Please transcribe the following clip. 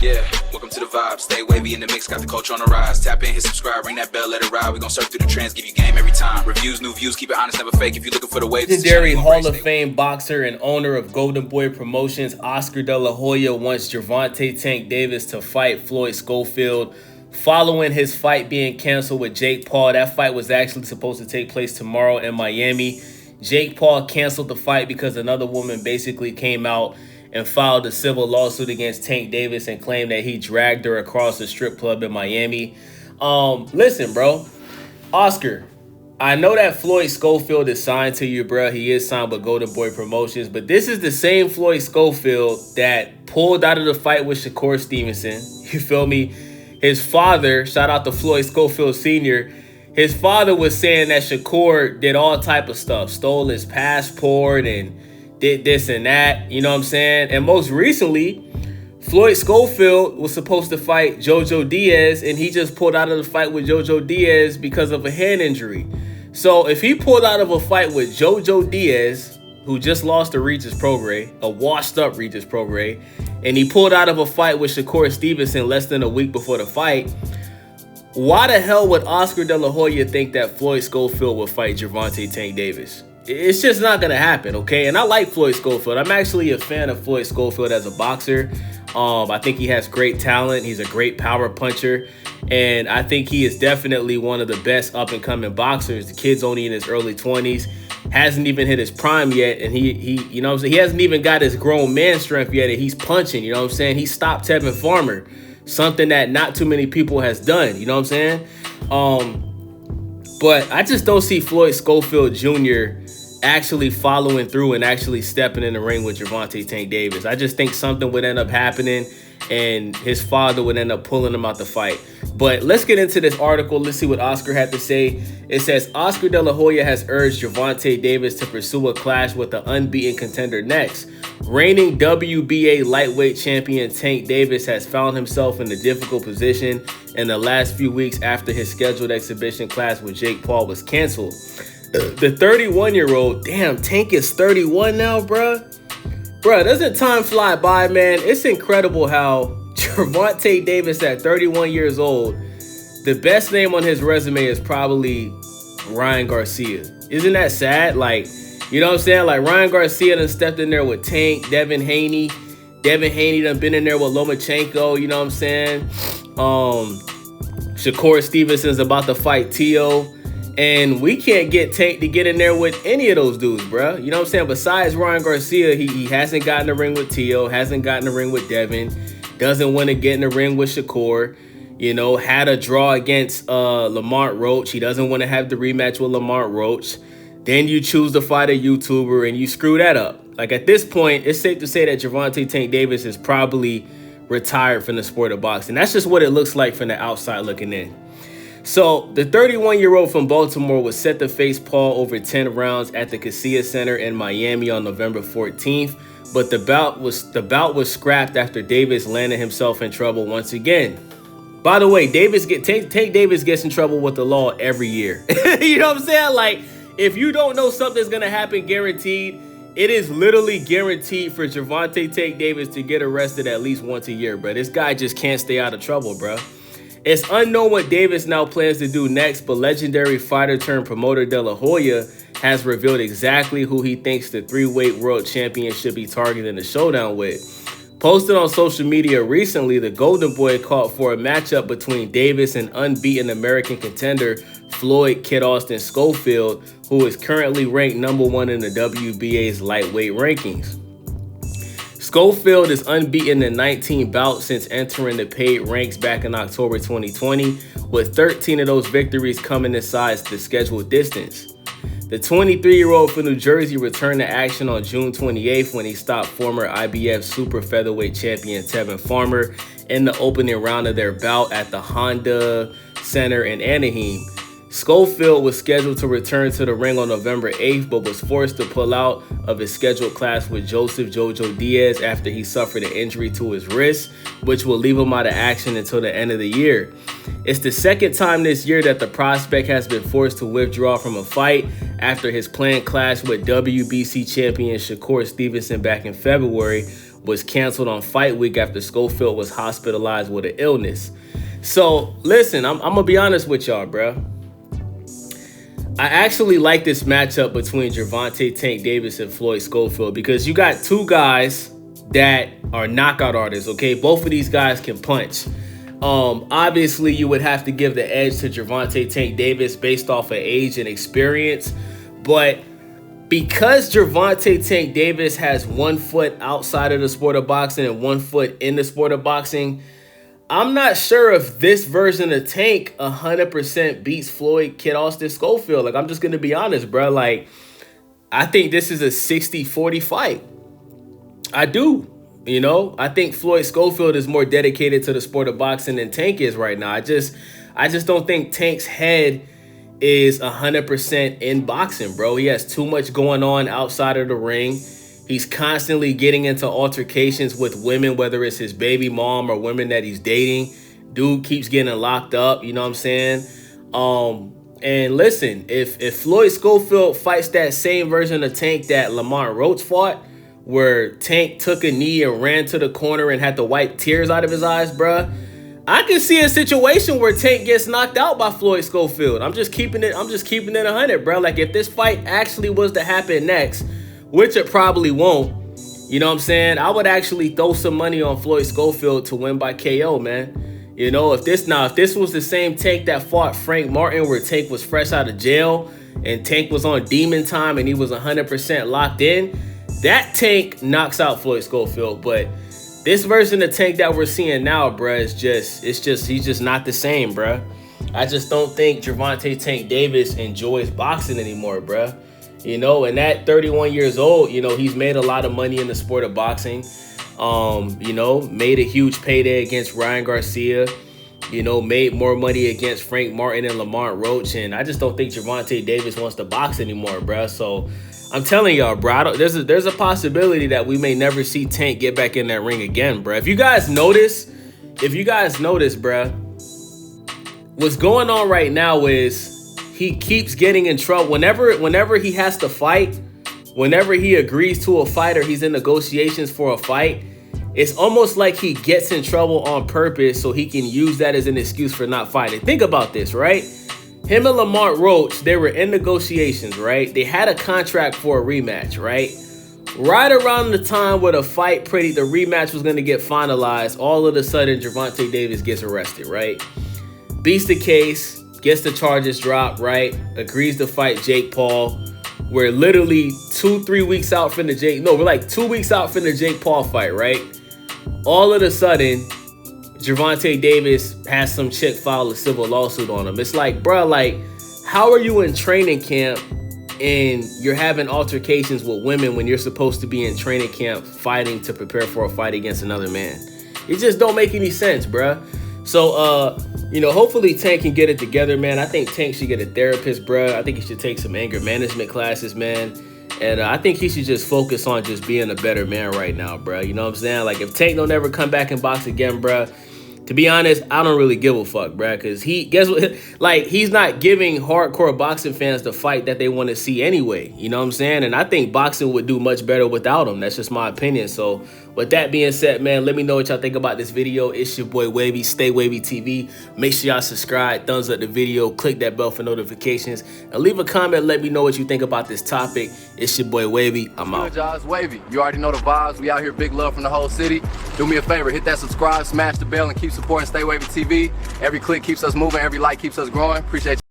Yeah, welcome to the vibe. Stay wavy in the mix, got the culture on the rise. Tap in, hit subscribe, ring that bell, let it ride. We gon' surf through the trends, give you game every time. Reviews, new views, keep it honest, never fake. If you're looking for the waves, Legendary Hall of Fame boxer and owner of Golden Boy Promotions, Oscar De La Hoya wants Gervonta Tank Davis to fight Floyd Schofield. Following his fight being canceled with Jake Paul, that fight was actually supposed to take place tomorrow in Miami. Jake Paul canceled the fight because another woman basically came out and filed a civil lawsuit against Tank Davis and claimed that he dragged her across the strip club in Miami. Listen, bro. Oscar, I know that Floyd Schofield is signed to you, bro. He is signed with Golden Boy Promotions, but this is the same Floyd Schofield that pulled out of the fight with Shakur Stevenson. You feel me? His father, shout out to Floyd Schofield Sr., his father was saying that Shakur did all type of stuff, stole his passport and did this and that, you know what I'm saying? And most recently, Floyd Schofield was supposed to fight Jojo Diaz, and he just pulled out of the fight with Jojo Diaz because of a hand injury. So if he pulled out of a fight with Jojo Diaz, who just lost to Regis Prograis, a washed-up Regis Prograis, and he pulled out of a fight with Shakur Stevenson less than a week before the fight, why the hell would Oscar De La Hoya think that Floyd Schofield would fight Gervonta Tank Davis? It's just not going to happen, okay? And I like Floyd Schofield. I'm actually a fan of Floyd Schofield as a boxer. I think he has great talent. He's a great power puncher. And I think he is definitely one of the best up-and-coming boxers. The kid's only in his early 20s. Hasn't even hit his prime yet. And he you know what I'm saying? He hasn't even got his grown man strength yet. And he's punching, you know what I'm saying? He stopped Tevin Farmer. Something that not too many people has done, you know what I'm saying? But I just don't see Floyd Schofield Jr. actually following through and actually stepping in the ring with Gervonta Tank Davis. I just think something would end up happening and his father would end up pulling him out the fight. But let's get into this article. Let's see what Oscar had to say. It says, Oscar De La Hoya has urged Gervonta Davis to pursue a clash with the unbeaten contender next. Reigning WBA lightweight champion Tank Davis has found himself in a difficult position in the last few weeks after his scheduled exhibition clash with Jake Paul was canceled. The 31-year-old, damn, Tank is 31 now, bruh. Bruh, doesn't time fly by, man? It's incredible how Gervonta Davis at 31 years old, the best name on his resume is probably Ryan Garcia. Isn't that sad? Like, you know what I'm saying? Like, Ryan Garcia done stepped in there with Tank, Devin Haney. Devin Haney done been in there with Lomachenko, you know what I'm saying? Shakur Stevenson's about to fight Tio. And we can't get Tank to get in there with any of those dudes, bro. You know what I'm saying? Besides Ryan Garcia, he hasn't gotten the ring with Tio, hasn't gotten the ring with Devin, doesn't want to get in the ring with Shakur. You know, had a draw against Lamont Roach. He doesn't want to have the rematch with Lamont Roach. Then you choose to fight a YouTuber and you screw that up. Like, at this point, it's safe to say that Gervonta Tank Davis is probably retired from the sport of boxing. That's just what it looks like from the outside looking in. So the 31-year-old from Baltimore was set to face Paul over 10 rounds at the Casilla Center in Miami on November 14th, but the bout was scrapped after Davis landed himself in trouble once again. By the way, Tank Davis gets in trouble with the law every year. You know what I'm saying? Like, if you don't know something's gonna happen guaranteed, it is literally guaranteed for Gervonta Tank Davis to get arrested at least once a year, bro. This guy just can't stay out of trouble, bro. It's unknown what Davis now plans to do next, but legendary fighter turned promoter De La Hoya has revealed exactly who he thinks the three-weight world champion should be targeting the showdown with. Posted on social media recently, the Golden Boy called for a matchup between Davis and unbeaten American contender Floyd Kid Austin Schofield, who is currently ranked #1 in the WBA's lightweight rankings. Schofield is unbeaten in 19 bouts since entering the paid ranks back in October 2020, with 13 of those victories coming inside the scheduled distance. The 23-year-old from New Jersey returned to action on June 28th when he stopped former IBF super featherweight champion Tevin Farmer in the opening round of their bout at the Honda Center in Anaheim. Schofield was scheduled to return to the ring on November 8th, but was forced to pull out of his scheduled clash with Joseph Jojo Diaz after he suffered an injury to his wrist, which will leave him out of action until the end of the year. It's the second time this year that the prospect has been forced to withdraw from a fight after his planned clash with WBC champion Shakur Stevenson back in February, was canceled on fight week after Schofield was hospitalized with an illness. So listen, I'm gonna be honest with y'all, bro. I actually like this matchup between Gervonta Tank Davis and Floyd Schofield because you got two guys that are knockout artists, okay? Both of these guys can punch. Obviously, you would have to give the edge to Gervonta Tank Davis based off of age and experience. But because Gervonta Tank Davis has 1 foot outside of the sport of boxing and 1 foot in the sport of boxing, I'm not sure if this version of Tank 100% beats Floyd Kid Austin Schofield. Like, I'm just going to be honest, bro. Like, I think this is a 60-40 fight. I do. You know, I think Floyd Schofield is more dedicated to the sport of boxing than Tank is right now. I just don't think Tank's head is 100% in boxing, bro. He has too much going on outside of the ring. He's constantly getting into altercations with women, whether it's his baby mom or women that he's dating. Dude keeps getting locked up, you know what I'm saying? And listen, if Floyd Schofield fights that same version of Tank that Lamont Roach fought, where Tank took a knee and ran to the corner and had to wipe tears out of his eyes, bruh, I can see a situation where Tank gets knocked out by Floyd Schofield. I'm just keeping it 100, bro. Like, if this fight actually was to happen next, which it probably won't, you know what I'm saying, I would actually throw some money on Floyd Schofield to win by KO, man. You know, if this was the same Tank that fought Frank Martin, where Tank was fresh out of jail and Tank was on demon time and he was 100% locked in, that Tank knocks out Floyd Schofield. But this version of Tank that we're seeing now, bruh, he's just not the same, bruh. I just don't think Gervonta Tank Davis enjoys boxing anymore, bruh. You know, and at 31 years old, you know, he's made a lot of money in the sport of boxing. You know, made a huge payday against Ryan Garcia. You know, made more money against Frank Martin and Lamont Roach. And I just don't think Gervonta Davis wants to box anymore, bruh. So I'm telling y'all, bro, there's a possibility that we may never see Tank get back in that ring again, bro. If you guys notice, bro, what's going on right now is he keeps getting in trouble. Whenever he has to fight, whenever he agrees to a fight or he's in negotiations for a fight, it's almost like he gets in trouble on purpose so he can use that as an excuse for not fighting. Think about this, right? Him and Lamont Roach, they were in negotiations, right? They had a contract for a rematch, right? Right around the time where the rematch was going to get finalized, all of a sudden, Gervonta Davis gets arrested, right? Beats the case, gets the charges dropped, right? Agrees to fight Jake Paul. We're literally 2-3 weeks out from the we're like 2 weeks out from the Jake Paul fight, right? All of a sudden, Gervonta Davis has some chick file a civil lawsuit on him. It's like, bro, like, how are you in training camp and you're having altercations with women when you're supposed to be in training camp fighting to prepare for a fight against another man? It just don't make any sense, bro. So, you know, hopefully Tank can get it together, man. I think Tank should get a therapist, bro. I think he should take some anger management classes, man. And I think he should just focus on just being a better man right now, bro. You know what I'm saying? Like, if Tank don't ever come back and box again, bro, to be honest, I don't really give a fuck, bro. Because guess what? Like, he's not giving hardcore boxing fans the fight that they want to see anyway. You know what I'm saying? And I think boxing would do much better without him. That's just my opinion. So, with that being said, man, let me know what y'all think about this video. It's your boy Wavy, Stay Wavy TV. Make sure y'all subscribe, thumbs up the video, click that bell for notifications, and leave a comment. Let me know what you think about this topic. It's your boy Wavy. I'm out. Good, y'all. It's Wavy. You already know the vibes. We out here, big love from the whole city. Do me a favor, hit that subscribe, smash the bell, and keep supporting Stay Wavy TV. Every click keeps us moving. Every like keeps us growing. Appreciate you.